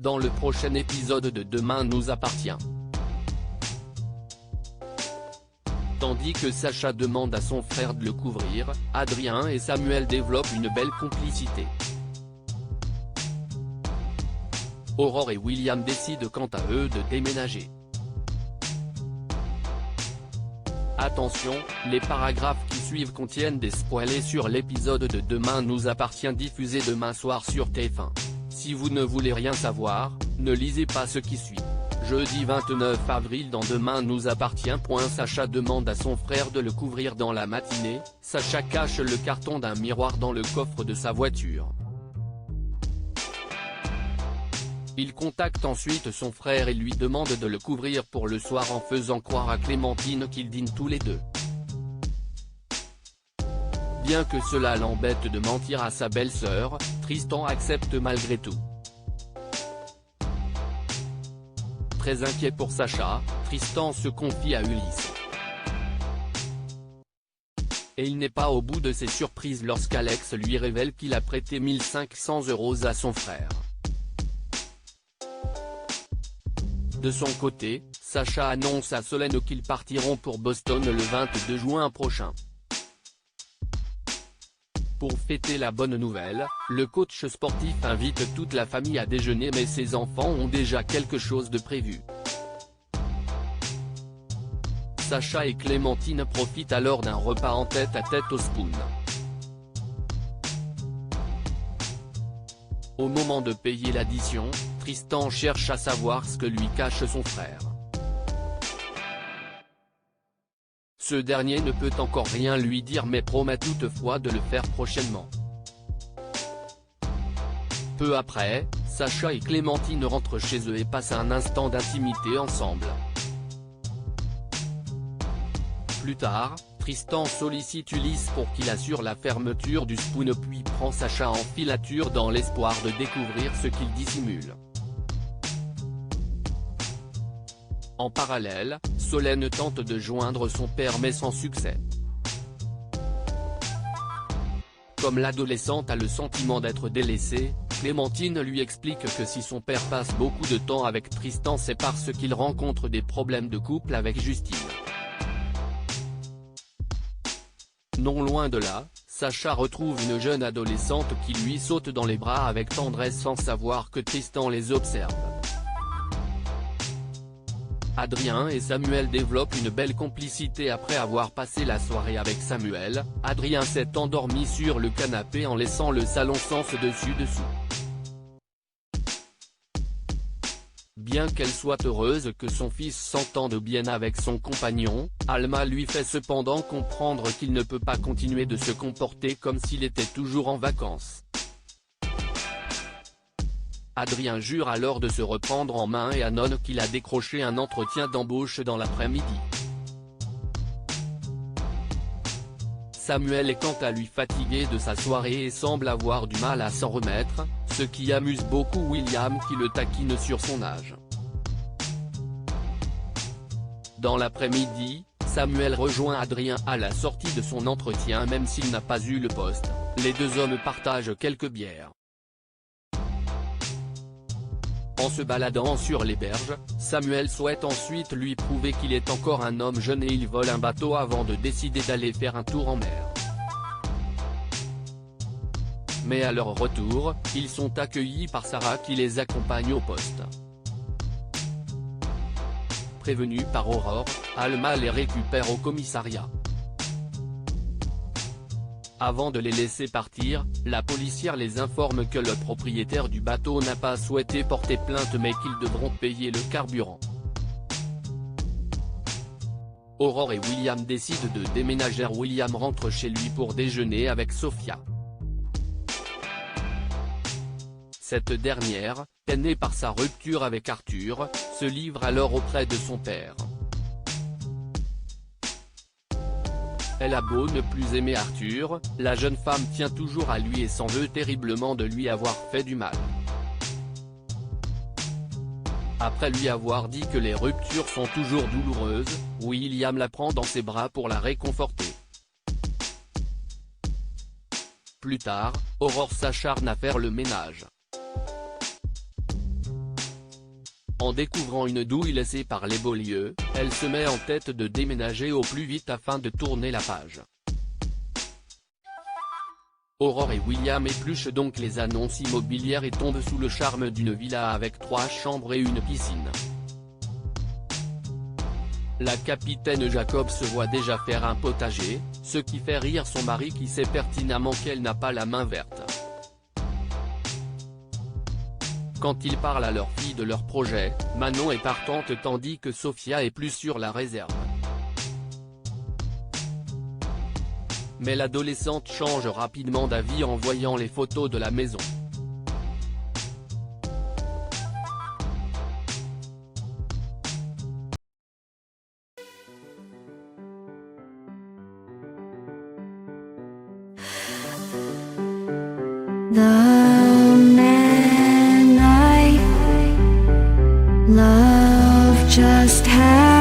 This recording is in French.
dans le prochain épisode de Demain nous appartient. Tandis que Sacha demande à son frère de le couvrir, Adrien et Samuel développent une belle complicité. Aurore et William décident quant à eux de déménager. Attention, les paragraphes qui suivent contiennent des spoilers sur l'épisode de Demain nous appartient diffusé demain soir sur TF1. Si vous ne voulez rien savoir, ne lisez pas ce qui suit. Jeudi 29 avril dans Demain nous appartient. Sacha demande à son frère de le couvrir dans la matinée, Sacha cache le carton d'un miroir dans le coffre de sa voiture. Il contacte ensuite son frère et lui demande de le couvrir pour le soir en faisant croire à Clémentine qu'ils dînent tous les deux. Bien que cela l'embête de mentir à sa belle-sœur, Tristan accepte malgré tout. Très inquiet pour Sacha, Tristan se confie à Ulysse. Et il n'est pas au bout de ses surprises lorsqu'Alex lui révèle qu'il a prêté 1 500 € à son frère. De son côté, Sacha annonce à Solène qu'ils partiront pour Boston le 22 juin prochain. Pour fêter la bonne nouvelle, le coach sportif invite toute la famille à déjeuner mais ses enfants ont déjà quelque chose de prévu. Sacha et Clémentine profitent alors d'un repas en tête-à-tête au Spoon. Au moment de payer l'addition, Tristan cherche à savoir ce que lui cache son frère. Ce dernier ne peut encore rien lui dire mais promet toutefois de le faire prochainement. Peu après, Sacha et Clémentine rentrent chez eux et passent un instant d'intimité ensemble. Plus tard, Tristan sollicite Ulysse pour qu'il assure la fermeture du Spoon puis prend Sacha en filature dans l'espoir de découvrir ce qu'il dissimule. En parallèle, Solène tente de joindre son père mais sans succès. Comme l'adolescente a le sentiment d'être délaissée, Clémentine lui explique que si son père passe beaucoup de temps avec Tristan c'est parce qu'il rencontre des problèmes de couple avec Justine. Non loin de là, Sacha retrouve une jeune adolescente qui lui saute dans les bras avec tendresse sans savoir que Tristan les observe. Adrien et Samuel développent une belle complicité après avoir passé la soirée avec Samuel. Adrien s'est endormi sur le canapé en laissant le salon sens dessus-dessous. Bien qu'elle soit heureuse que son fils s'entende bien avec son compagnon, Alma lui fait cependant comprendre qu'il ne peut pas continuer de se comporter comme s'il était toujours en vacances. Adrien jure alors de se reprendre en main et annonce qu'il a décroché un entretien d'embauche dans l'après-midi. Samuel est quant à lui fatigué de sa soirée et semble avoir du mal à s'en remettre, ce qui amuse beaucoup William qui le taquine sur son âge. Dans l'après-midi, Samuel rejoint Adrien à la sortie de son entretien même s'il n'a pas eu le poste, les deux hommes partagent quelques bières. En se baladant sur les berges, Samuel souhaite ensuite lui prouver qu'il est encore un homme jeune et il vole un bateau avant de décider d'aller faire un tour en mer. Mais à leur retour, ils sont accueillis par Sarah qui les accompagne au poste. Prévenue par Aurore, Alma les récupère au commissariat. Avant de les laisser partir, la policière les informe que le propriétaire du bateau n'a pas souhaité porter plainte mais qu'ils devront payer le carburant. Aurore et William décident de déménager. William rentre chez lui pour déjeuner avec Sophia. Cette dernière, peinée par sa rupture avec Arthur, se livre alors auprès de son père. Elle a beau ne plus aimer Arthur, la jeune femme tient toujours à lui et s'en veut terriblement de lui avoir fait du mal. Après lui avoir dit que les ruptures sont toujours douloureuses, William la prend dans ses bras pour la réconforter. Plus tard, Aurore s'acharne à faire le ménage. En découvrant une douille laissée par les Beaulieu, elle se met en tête de déménager au plus vite afin de tourner la page. Aurore et William épluchent donc les annonces immobilières et tombent sous le charme d'une villa avec 3 chambres et une piscine. La capitaine Jacob se voit déjà faire un potager, ce qui fait rire son mari qui sait pertinemment qu'elle n'a pas la main verte. Quand ils parlent à leur fille de leur projet, Manon est partante tandis que Sophia est plus sur la réserve. Mais l'adolescente change rapidement d'avis en voyant les photos de la maison. The man I love just had